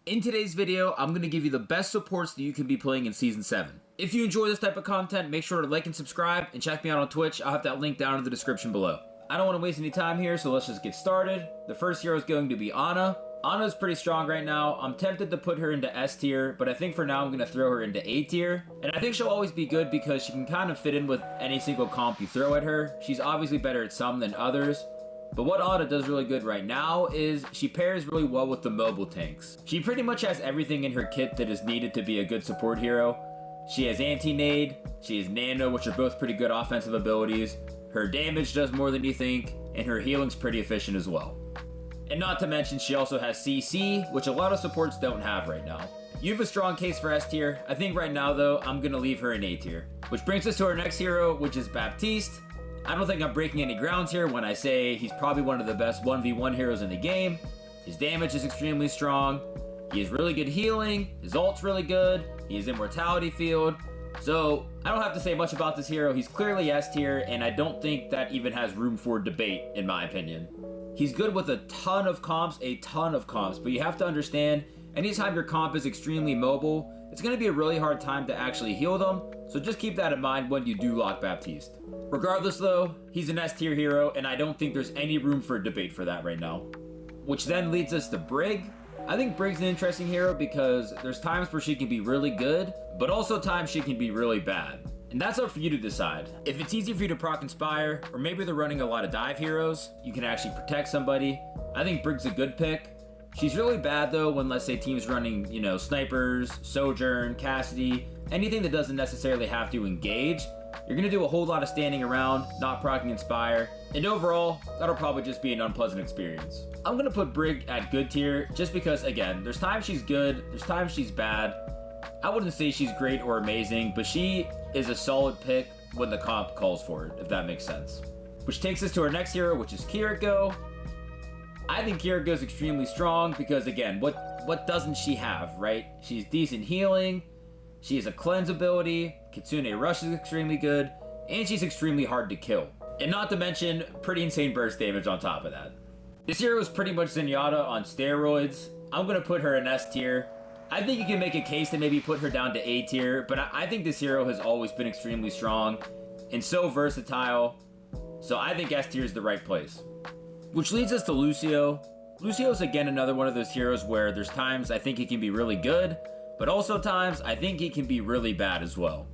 In today's video, I'm going to give you the best supports that you can be playing in Season 7. If you enjoy this type of content, make sure to like and subscribe, and check me out on Twitch. I'll have that link down in the description below. I don't want to waste any time here, so let's just get started. The first hero is going to be Ana. Ana's pretty strong right now. I'm tempted to put her into S tier, but I think for now I'm going to throw her into A tier. And I think she'll always be good because she can kind of fit in with any single comp you throw at her. She's obviously better at some than others. But what Ana does really good right now is she pairs really well with the mobile tanks. She pretty much has everything in her kit that is needed to be a good support hero. She has anti-nade, she has nano, which are both pretty good offensive abilities. Her damage does more than you think, and her healing's pretty efficient as well. And not to mention, she also has CC, which a lot of supports don't have right now. You have a strong case for S tier. I think right now though, I'm gonna leave her in A tier. Which brings us to our next hero, which is Baptiste. I don't think I'm breaking any grounds here when I say he's probably one of the best 1v1 heroes in the game. His damage is extremely strong. He has really good healing. His ult's really good. He has immortality field. So I don't have to say much about this hero. He's clearly S tier, and I don't think that even has room for debate, in my opinion. He's good with a ton of comps, but you have to understand, anytime your comp is extremely mobile, it's going to be a really hard time to actually heal them, so just keep that in mind when you do lock Baptiste. Regardless though, he's an S tier hero, and I don't think there's any room for debate for that right now. Which then leads us to Brig. I think Brig's an interesting hero because there's times where she can be really good, but also times she can be really bad. And that's up for you to decide. If it's easy for you to proc Inspire, or maybe they're running a lot of dive heroes, you can actually protect somebody, I think Brig's a good pick. She's really bad though when, let's say, teams running, snipers, Sojourn, Cassidy, anything that doesn't necessarily have to engage. You're gonna do a whole lot of standing around, not proccing Inspire, and overall, that'll probably just be an unpleasant experience. I'm gonna put Brig at good tier, just because, again, there's times she's good, there's times she's bad. I wouldn't say she's great or amazing, but she is a solid pick when the comp calls for it, if that makes sense. Which takes us to our next hero, which is Kiriko. I think Kiriko is extremely strong because, again, what doesn't she have, right? She's decent healing, she has a cleanse ability, Kitsune Rush is extremely good, and she's extremely hard to kill. And not to mention, pretty insane burst damage on top of that. This hero is pretty much Zenyatta on steroids. I'm going to put her in S tier. I think you can make a case to maybe put her down to A tier, but I think this hero has always been extremely strong and so versatile, so I think S tier is the right place. Which leads us to Lucio. Lucio's again another one of those heroes where there's times I think he can be really good, but also times I think he can be really bad as well.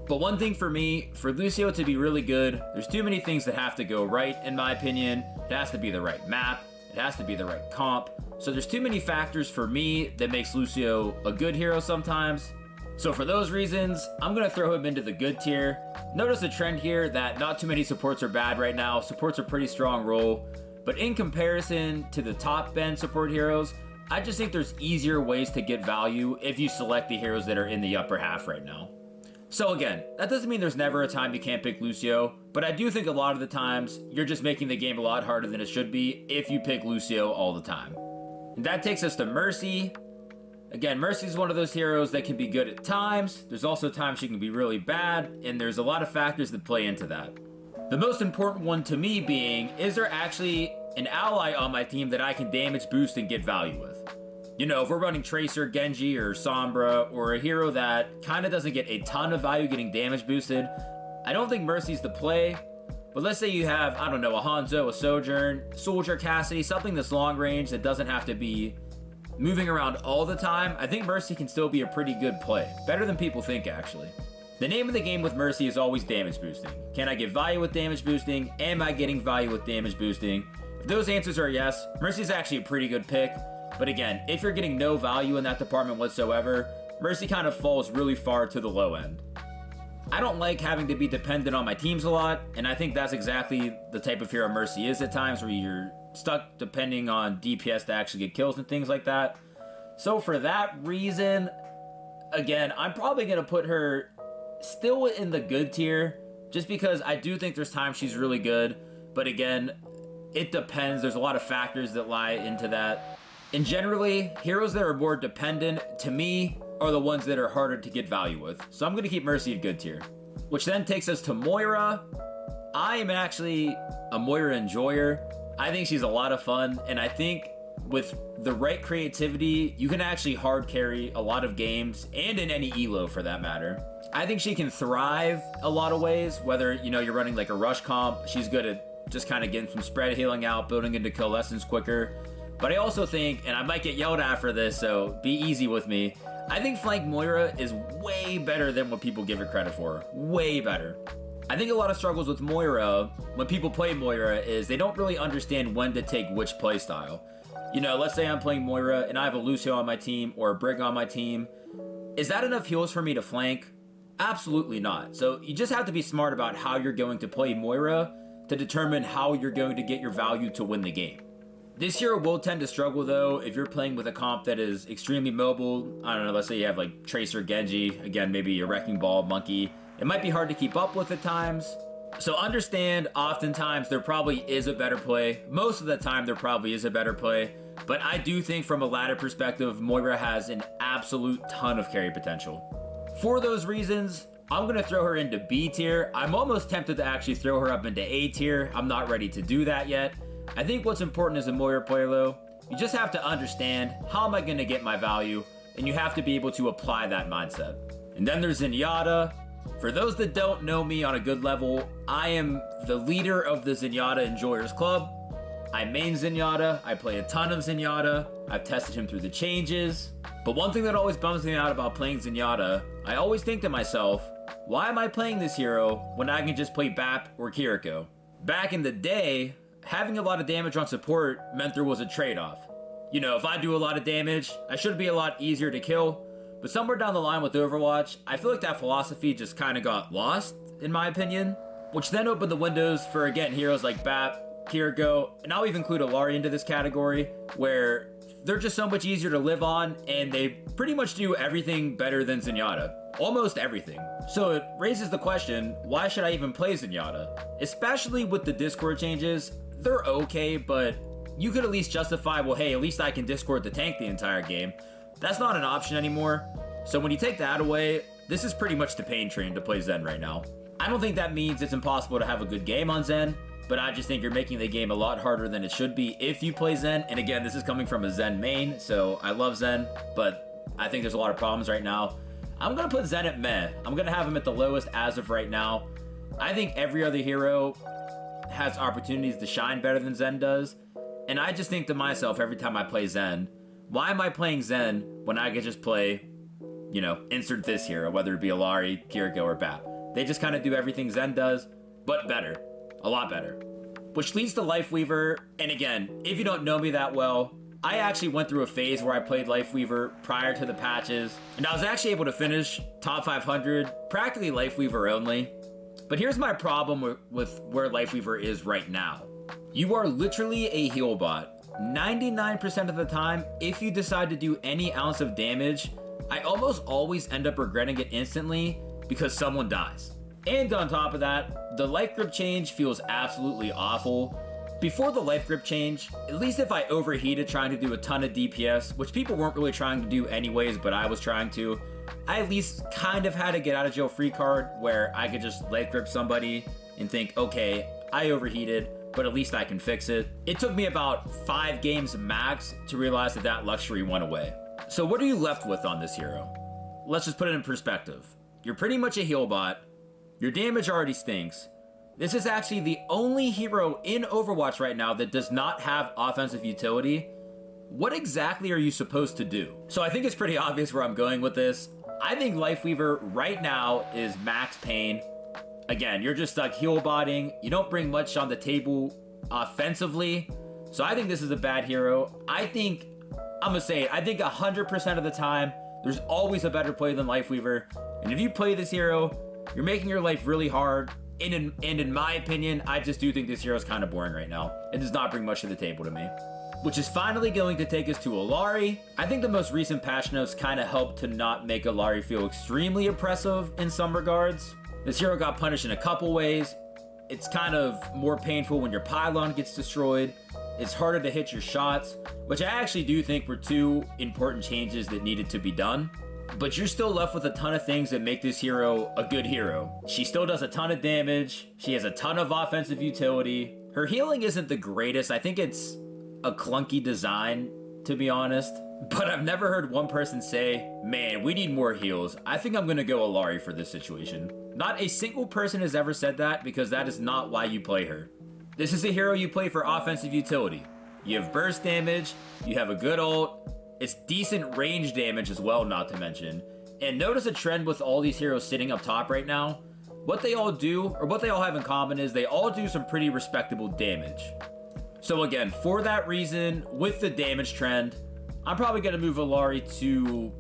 But one thing for me, for Lucio to be really good, there's too many things that have to go right in my opinion. It has to be the right map, it has to be the right comp, so there's too many factors for me that makes Lucio a good hero sometimes. So for those reasons, I'm going to throw him into the good tier. Notice a trend here that not too many supports are bad right now. Support's a pretty strong role. But in comparison to the top end support heroes, I just think there's easier ways to get value if you select the heroes that are in the upper half right now. So again, that doesn't mean there's never a time you can't pick Lucio, but I do think a lot of the times you're just making the game a lot harder than it should be if you pick Lucio all the time. And that takes us to Mercy. Again, Mercy is one of those heroes that can be good at times. There's also times she can be really bad, and there's a lot of factors that play into that. The most important one to me being, is there actually an ally on my team that I can damage boost and get value with? If we're running Tracer, Genji, or Sombra, or a hero that kind of doesn't get a ton of value getting damage boosted, I don't think Mercy's the play. But let's say you have, I don't know, a Hanzo, a Sojourn, Soldier, Cassidy, something that's long range that doesn't have to be moving around all the time. I think Mercy can still be a pretty good play. Better than people think, actually. The name of the game with Mercy is always damage boosting. Can I get value with damage boosting? Am I getting value with damage boosting? If those answers are yes, Mercy's actually a pretty good pick. But again, if you're getting no value in that department whatsoever, Mercy kind of falls really far to the low end. I don't like having to be dependent on my teams a lot, and I think that's exactly the type of hero Mercy is at times, where you're stuck depending on DPS to actually get kills and things like that. So for that reason, again, I'm probably going to put her still in the good tier, just because I do think there's times she's really good, but again, it depends. There's a lot of factors that lie into that. And generally, heroes that are more dependent, to me, are the ones that are harder to get value with. So I'm going to keep Mercy at good tier. Which then takes us to Moira. I am actually a Moira enjoyer. I think she's a lot of fun, and I think with the right creativity, you can actually hard carry a lot of games, and in any elo for that matter. I think she can thrive a lot of ways, whether, you know, you're running like a rush comp. She's good at just kind of getting some spread healing out, building into coalescence quicker. But I also think, and I might get yelled at for this, so be easy with me, I think Flank Moira is way better than what people give her credit for. Way better. I think a lot of struggles with Moira, when people play Moira, is they don't really understand when to take which playstyle. You know, let's say I'm playing Moira and I have a Lucio on my team or a Brig on my team. Is that enough heals for me to flank? Absolutely not. So you just have to be smart about how you're going to play Moira to determine how you're going to get your value to win the game. This hero will tend to struggle though if you're playing with a comp that is extremely mobile. I don't know, let's say you have like Tracer, Genji, again, maybe a Wrecking Ball, Monkey. It might be hard to keep up with at times. So understand, oftentimes there probably is a better play. Most of the time there probably is a better play. But I do think from a ladder perspective, Moira has an absolute ton of carry potential. For those reasons, I'm going to throw her into B tier. I'm almost tempted to actually throw her up into A tier. I'm not ready to do that yet. I think what's important as a Moira player though, you just have to understand how am I going to get my value, and you have to be able to apply that mindset. And then there's Zenyatta. For those that don't know me on a good level, I am the leader of the Zenyatta Enjoyers Club. I main Zenyatta, I play a ton of Zenyatta, I've tested him through the changes. But one thing that always bums me out about playing Zenyatta, I always think to myself, why am I playing this hero when I can just play BAP or Kiriko? Back in the day, having a lot of damage on support meant there was a trade-off. You know, if I do a lot of damage, I should be a lot easier to kill. But somewhere down the line with Overwatch, I feel like that philosophy just kind of got lost, in my opinion. Which then opened the windows for, again, heroes like BAP, Kiriko, and I'll even include Illari into this category, where they're just so much easier to live on, and they pretty much do everything better than Zenyatta. Almost everything. So it raises the question, why should I even play Zenyatta? Especially with the Discord changes, they're okay, but you could at least justify, well, hey, at least I can Discord the tank the entire game. That's not an option anymore. So when you take that away, this is pretty much the pain train to play Zen right now. I don't think that means it's impossible to have a good game on Zen, but I just think you're making the game a lot harder than it should be if you play Zen. And again, this is coming from a Zen main, so I love Zen, but I think there's a lot of problems right now. I'm gonna put Zen at meh. I'm gonna have him at the lowest as of right now. I think every other hero has opportunities to shine better than Zen does. And I just think to myself every time I play Zen, why am I playing Zen when I could just play, you know, insert this hero, whether it be Illari, Kiriko, or BAP. They just kind of do everything Zen does, but better. A lot better. Which leads to Lifeweaver, and again, if you don't know me that well, I actually went through a phase where I played Lifeweaver prior to the patches, and I was actually able to finish top 500, practically Lifeweaver only. But here's my problem with where Lifeweaver is right now. You are literally a heal bot. 99% of the time, if you decide to do any ounce of damage, I almost always end up regretting it instantly because someone dies. And on top of that, the life grip change feels absolutely awful. Before the life grip change, at least if I overheated trying to do a ton of DPS, which people weren't really trying to do anyways, but I was trying to, I at least kind of had a get out of jail free card where I could just life grip somebody and think, okay, I overheated, but at least I can fix it. It took me about 5 games max to realize that that luxury went away. So what are you left with on this hero? Let's just put it in perspective. You're pretty much a heal bot. Your damage already stinks. This is actually the only hero in Overwatch right now that does not have offensive utility. What exactly are you supposed to do? So I think it's pretty obvious where I'm going with this. I think Lifeweaver right now is max pain. Again, you're just stuck heal botting. You don't bring much on the table offensively. So I think this is a bad hero. I think 100% of the time, there's always a better play than Lifeweaver. And if you play this hero, you're making your life really hard. And in my opinion, I just do think this hero is kind of boring right now. It does not bring much to the table to me. Which is finally going to take us to Illari. I think the most recent patch notes kind of helped to not make Illari feel extremely oppressive in some regards. This hero got punished in a couple ways. It's kind of more painful when your pylon gets destroyed. It's harder to hit your shots, which I actually do think were 2 important changes that needed to be done. But you're still left with a ton of things that make this hero a good hero. She still does a ton of damage. She has a ton of offensive utility. Her healing isn't the greatest. I think it's a clunky design, to be honest. But I've never heard one person say, man, we need more heals. I think I'm gonna go Illari for this situation. Not a single person has ever said that, because that is not why you play her. This is a hero you play for offensive utility. You have burst damage, you have a good ult, it's decent range damage as well, not to mention. And notice a trend with all these heroes sitting up top right now. What they all do, or what they all have in common, is they all do some pretty respectable damage. So again, for that reason, with the damage trend, I'm probably going to move Illari to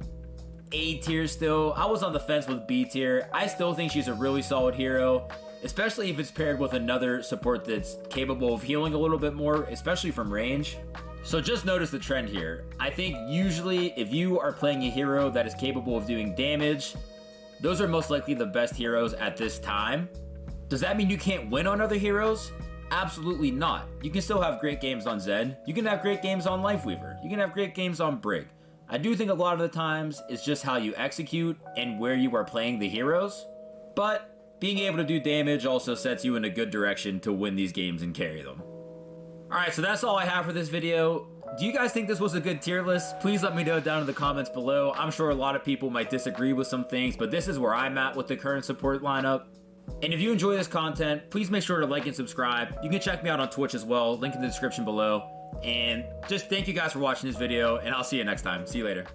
A tier still. I was on the fence with B tier. I still think she's a really solid hero, especially if it's paired with another support that's capable of healing a little bit more, especially from range. So just notice the trend here. I think usually if you are playing a hero that is capable of doing damage, those are most likely the best heroes at this time. Does that mean you can't win on other heroes? Absolutely not. You can still have great games on Zen. You can have great games on Lifeweaver. You can have great games on Brig. I do think a lot of the times it's just how you execute and where you are playing the heroes. But being able to do damage also sets you in a good direction to win these games and carry them. Alright, so that's all I have for this video. Do you guys think this was a good tier list? Please let me know down in the comments below. I'm sure a lot of people might disagree with some things, but this is where I'm at with the current support lineup. And if you enjoy this content, please make sure to like and subscribe. You can check me out on Twitch as well, link in the description below. And just thank you guys for watching this video, and I'll see you next time. See you later.